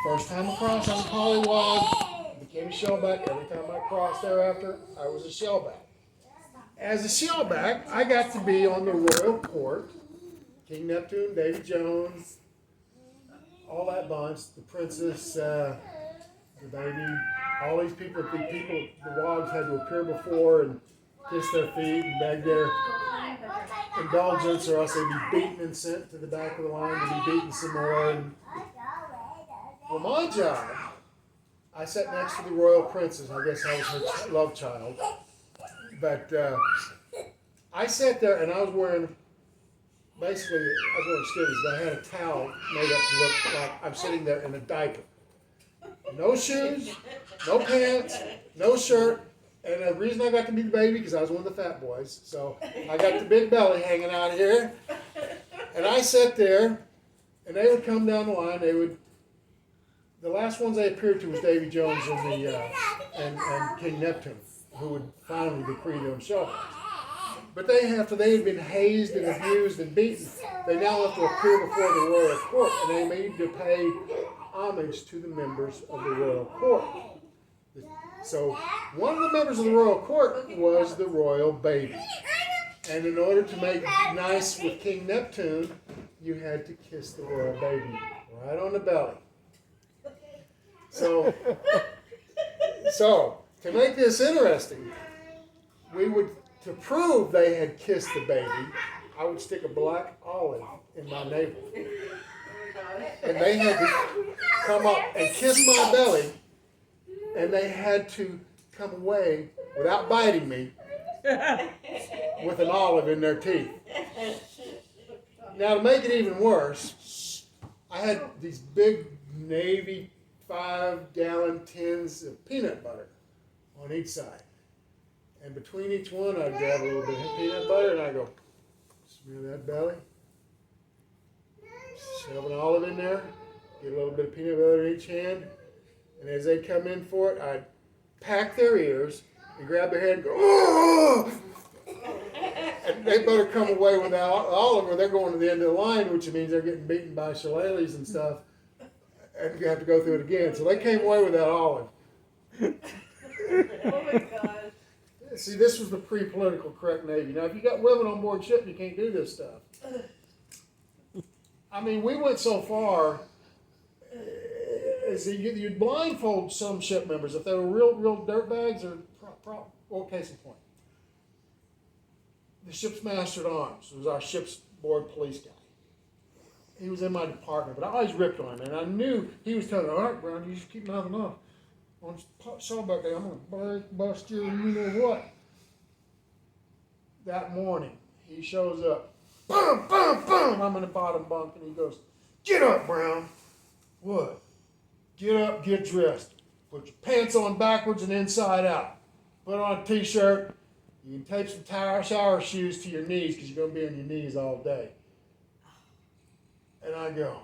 First time across, I was a pollywog. Became a shellback. Every time I crossed thereafter, I was a shellback. As a shellback, I got to be on the royal court. King Neptune, Davy Jones, all that bunch, the princess, the baby, all these people, the wogs had to appear before and kiss their feet and beg their indulgence, or else they'd be beaten and sent to the back of the line to be beaten some more. And for my job, I sat next to the royal princess. I guess I was her love child. But I sat there and I was wearing, basically, I was wearing skivvies, but I had a towel made up to look like I'm sitting there in a diaper. No shoes, no pants, no shirt. And the reason I got to be the baby, because I was one of the fat boys. So I got the big belly hanging out here. And I sat there, and they would come down the line. The last ones they appeared to was Davy Jones and King Neptune, who would finally decree them shellbacks. But after they had been hazed and abused and beaten, they now have to appear before the royal court, and they need to pay homage to the members of the royal court. So one of the members of the royal court was the royal baby. And in order to make nice with King Neptune, you had to kiss the royal baby right on the belly. So to make this interesting, to prove they had kissed the baby, I would stick a black olive in my navel. And they had to come up and kiss my belly, and they had to come away without biting me with an olive in their teeth. Now, to make it even worse, I had these big Navy 5-gallon tins of peanut butter on each side. And between each one, I'd grab a little bit of peanut butter and I'd go, smear that belly, shove an olive in there, get a little bit of peanut butter in each hand, and as they come in for it, I'd pack their ears and grab their head and go, oh! And they better come away with that olive or they're going to the end of the line, which means they're getting beaten by shillelaghs and stuff, and you have to go through it again. So they came away with that olive. Oh my God. See, this was the pre-political correct Navy. Now, if you got women on board ship, you can't do this stuff. I mean, we went so far as you'd blindfold some ship members if they were real dirtbags or well, case in point. The ship's master at arms was our ship's board police guy. He was in my department, but I always ripped on him, and I knew he was telling me, all right, Brown, you just keep mouthing off. On Shellback Day, I'm going to bust you, you know what. That morning, he shows up. Boom, boom, boom. I'm in the bottom bunk, and he goes, get up, Brown. What? Get up, get dressed. Put your pants on backwards and inside out. Put on a t-shirt. You can tape some shower shoes to your knees because you're going to be on your knees all day. And I go,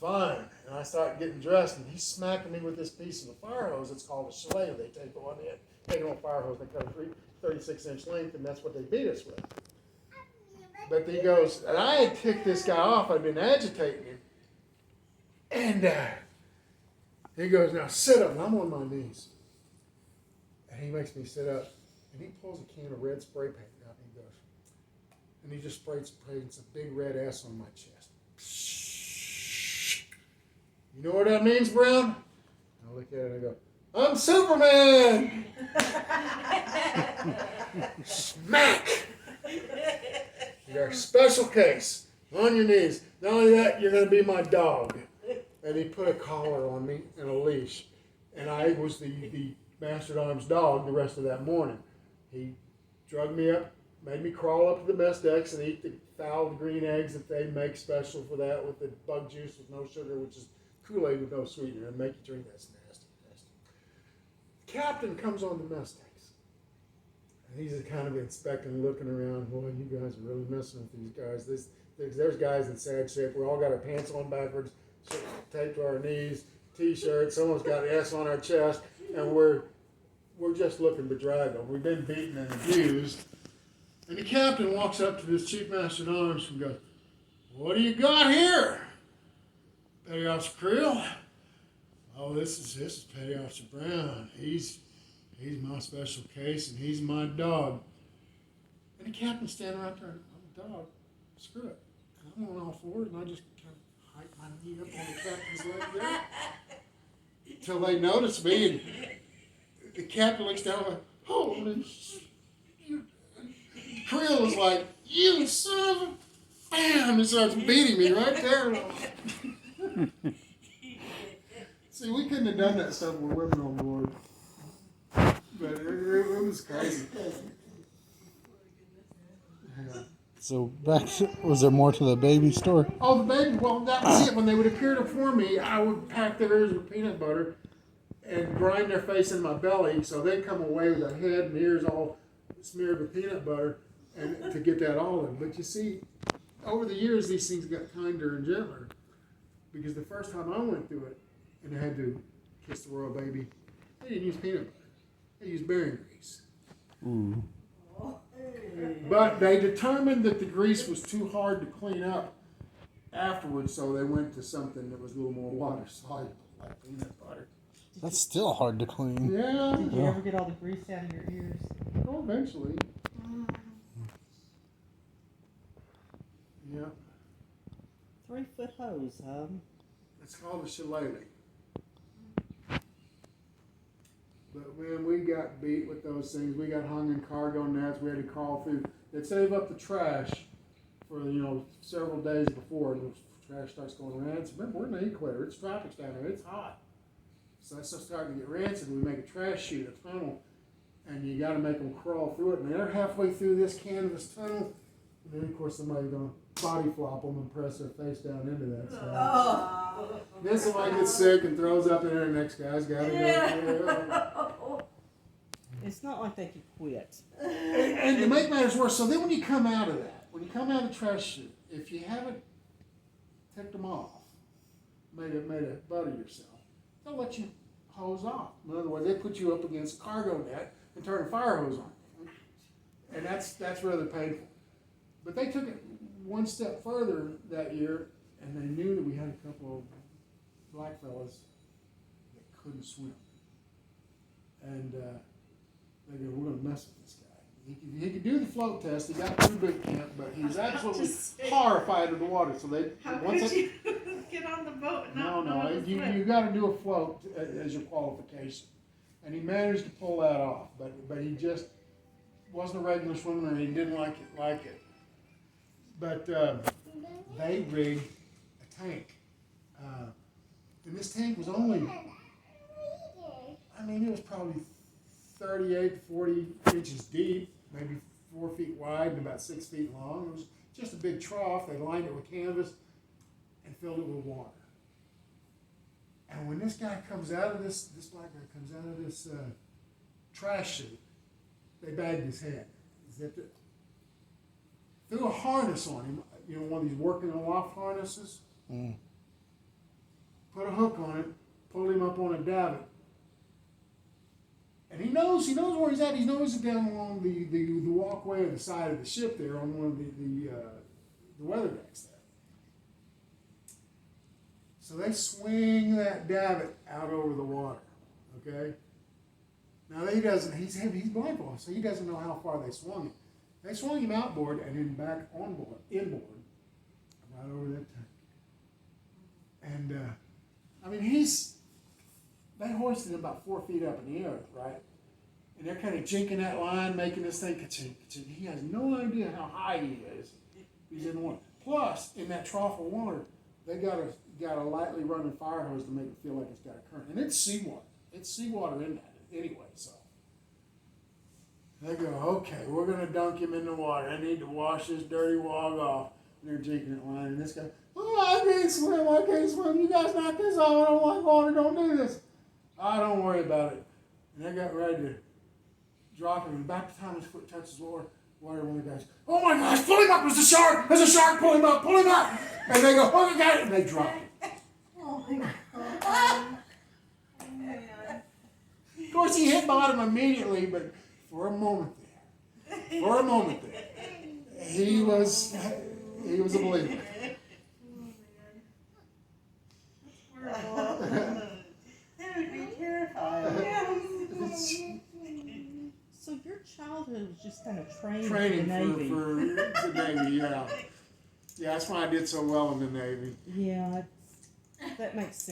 fine. And I start getting dressed, and he's smacking me with this piece of a fire hose. It's called a shillelagh. They tape on it. Take on a fire hose. They cut a 36-inch length, and that's what they beat us with. But he goes, and I had ticked this guy off. I'd been agitating him. And he goes, now sit up. And I'm on my knees. And he makes me sit up. And he pulls a can of red spray paint out, and he goes, and he just sprayed some big red S on my chest. You know what that means, Brown? I look at it and I go, I'm Superman! Smack! You got a special case on your knees. Not only that, you're going to be my dog. And he put a collar on me and a leash. And I was the master at arms dog the rest of that morning. He drugged me up, made me crawl up to the mess decks and eat the foul green eggs that they make special for that with the bug juice with no sugar, which is Kool-Aid with no sweetener, and make you drink. That's nasty, nasty. Captain comes on the mess decks. And he's kind of inspecting, looking around. Boy, you guys are really messing with these guys. There's guys in sad shape. We all got our pants on backwards, taped to our knees, t-shirts. Someone's got an S on our chest, and we're just looking bedraggled. We've been beaten and abused. And the captain walks up to this chief master at arms and goes, what do you got here? Petty Officer Creel? oh, this is Petty Officer Brown. He's my special case, and he's my dog. And the captain's standing right there. I'm a dog. Screw it. And I'm on all fours, and I just kind of hike my knee up on the captain's leg there. Until they notice me, and the captain looks down like, holy you. Creel was like, you son of a bam, and starts beating me right there. See, we couldn't have done that stuff with women on board. But it was crazy. Yeah. So was there more to the baby story? Oh, the baby, well, that was it. When they would appear before me, I would pack their ears with peanut butter and grind their face in my belly, so they'd come away with their head and ears all smeared with peanut butter and to get that olive. But you see, over the years, these things got kinder and gentler. Because the first time I went through it, and I had to kiss the royal baby, they didn't use peanut butter. They used bearing grease. Ooh. But they determined that the grease was too hard to clean up afterwards, so they went to something that was a little more water soluble, like peanut butter. That's still hard to clean. Yeah. Did you ever get all the grease out of your ears? Oh, eventually. Yeah. 3-foot hose, huh? It's called a shillelagh. But man, we got beat with those things. We got hung in cargo nets. We had to crawl through. They'd save up the trash for several days before, and the trash starts going rancid. Remember, we're in the Equator. It's tropics down there. It's hot. So that's starting to get rancid. We make a trash chute, a tunnel, and you got to make them crawl through it. And they're halfway through this canvas tunnel, and then of course somebody's gonna body flop them and press their face down into that stuff. Oh. Then somebody gets sick and throws up in there. The next guy's got to go. It's not like they could quit. And to make matters worse, so then when you come out of that, when you come out of the trash chute, if you haven't ticked them off, made a butt of yourself, they'll let you hose off. In other words, they put you up against a cargo net and turn a fire hose on you. And that's rather painful. But they took it one step further that year, and they knew that we had a couple of black fellas that couldn't swim. And they go, we're going to mess with this guy. He could do the float test. He got through boot camp, but he was absolutely horrified of the water. So How could you get on the boat and not know how to swim? You got to do a float as your qualification. And he managed to pull that off, but he just wasn't a regular swimmer, and he didn't like it. But they rigged a tank. And this tank was only, it was probably 38 to 40 inches deep, maybe 4 feet wide and about 6 feet long. It was just a big trough. They lined it with canvas and filled it with water. And when this guy comes out of this black guy comes out of this trash chute, they bagged his head, zipped it, threw a harness on him, one of these working aloft harnesses, put a hook on it, pulled him up on a davit. And he knows where he's at. He knows it down along the walkway of the side of the ship there on one of the weather decks there. So they swing that davit out over the water, okay? Now he's blindfolded, so he doesn't know how far they swung him. They swung him outboard and then back inboard, right over that tank. And they hoisted him about 4 feet up in the air, right? And they're kind of jinking that line, making this thing ka-ching, ka-ching. He has no idea how high he is. He's in the water. Plus, in that trough of water, they got a lightly running fire hose to make it feel like it's got a current. And it's seawater. It's seawater in that anyway, so. They go, okay, we're going to dunk him in the water. I need to wash this dirty wog off. And they're jinking that line. And this guy, I can't swim. You guys knock this off. I don't like water. Don't do this. Don't worry about it. And they got ready to drop him. And about the time his foot touches water, one of the guys, oh my gosh, pull him up. There's a shark. Pull him up. And they go, oh, we got it. And they drop him. Oh my God. Of course, he hit bottom immediately, but for a moment there, he was a believer. it's So your childhood was just kind of training training for the Navy. for the Navy, yeah. Yeah, that's why I did so well in the Navy. Yeah, that makes sense.